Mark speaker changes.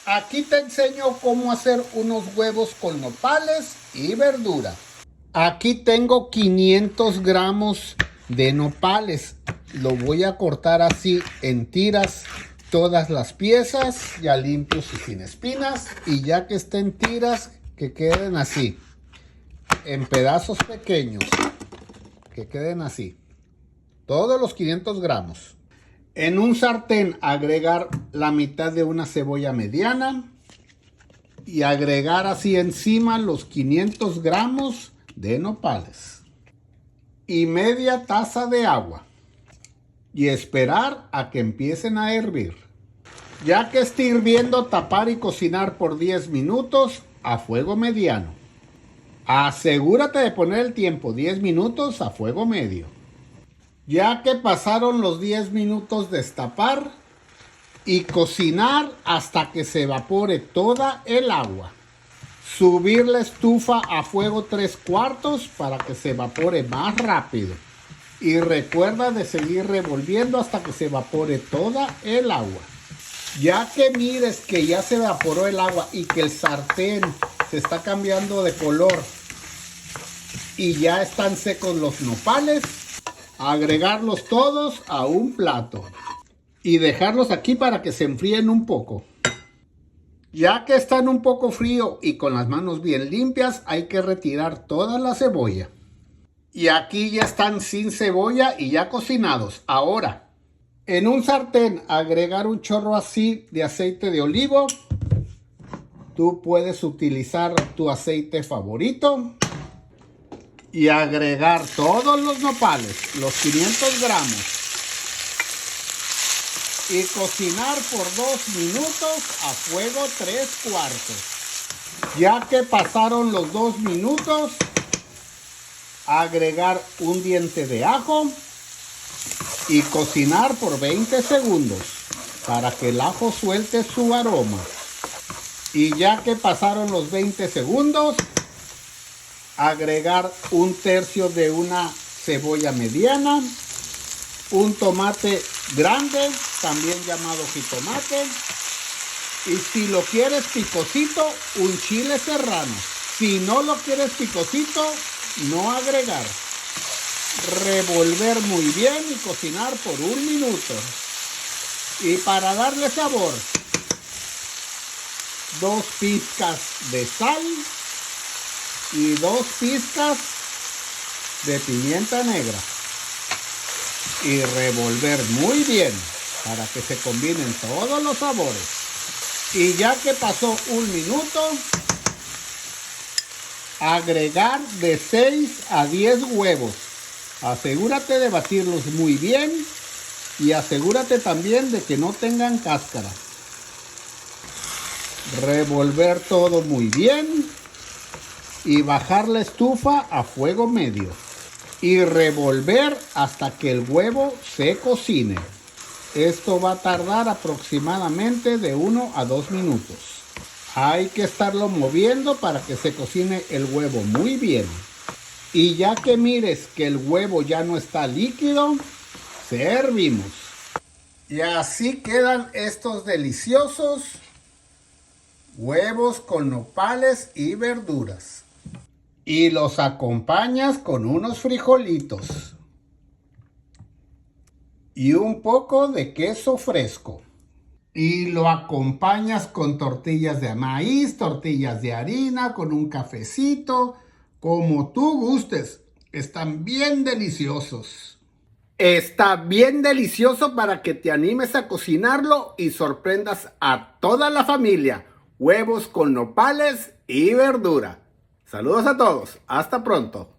Speaker 1: Aquí te enseño cómo hacer unos huevos con nopales y verdura. Aquí tengo 500 gramos de nopales. Lo voy a cortar así en tiras, todas las piezas, ya limpios y sin espinas. Y ya que estén tiras, que queden así, en pedazos pequeños, que queden así. Todos los 500 gramos. En un sartén agregar la mitad de una cebolla mediana y agregar así encima los 500 gramos de nopales y media taza de agua y esperar a que empiecen a hervir. Ya que esté hirviendo, tapar y cocinar por 10 minutos a fuego mediano. Asegúrate de poner el tiempo 10 minutos a fuego medio. Ya que pasaron los 10 minutos, destapar y cocinar hasta que se evapore toda el agua. Subir la estufa a fuego 3/4 para que se evapore más rápido. Y recuerda de seguir revolviendo hasta que se evapore toda el agua. Ya que mires que ya se evaporó el agua y que el sartén se está cambiando de color y ya están secos los nopales, agregarlos todos a un plato y dejarlos aquí para que se enfríen un poco. Ya que están un poco frío y con las manos bien limpias, hay que retirar toda la cebolla. Y aquí ya están sin cebolla y ya cocinados. Ahora, en un sartén agregar un chorro así de aceite de olivo. Tú puedes utilizar tu aceite favorito. Y agregar todos los nopales, los 500 gramos. Y cocinar por 2 minutos a fuego 3/4. Ya que pasaron los 2 minutos, agregar un diente de ajo y cocinar por 20 segundos para que el ajo suelte su aroma. Y ya que pasaron los 20 segundos, agregar un tercio de una cebolla mediana, un tomate grande, también llamado jitomate, y si lo quieres picosito, un chile serrano. Si no lo quieres picosito, no agregar. Revolver muy bien y cocinar por 1 minuto. Y para darle sabor, 2 pizcas de sal y 2 pizcas de pimienta negra y revolver muy bien para que se combinen todos los sabores. Y ya que pasó 1 minuto, agregar de 6 a 10 huevos. Asegúrate de batirlos muy bien y asegúrate también de que no tengan cáscara. Revolver todo muy bien y bajar la estufa a fuego medio y revolver hasta que el huevo se cocine. Esto va a tardar aproximadamente de 1 a 2 minutos. Hay que estarlo moviendo para que se cocine el huevo muy bien. Y ya que mires que el huevo ya no está líquido, servimos. Y así quedan estos deliciosos huevos con nopales y verduras. Y los acompañas con unos frijolitos y un poco de queso fresco. Y lo acompañas con tortillas de maíz, tortillas de harina, con un cafecito, como tú gustes. Están bien deliciosos. Está bien delicioso para que te animes a cocinarlo y sorprendas a toda la familia. Huevos con nopales y verdura. Saludos a todos. Hasta pronto.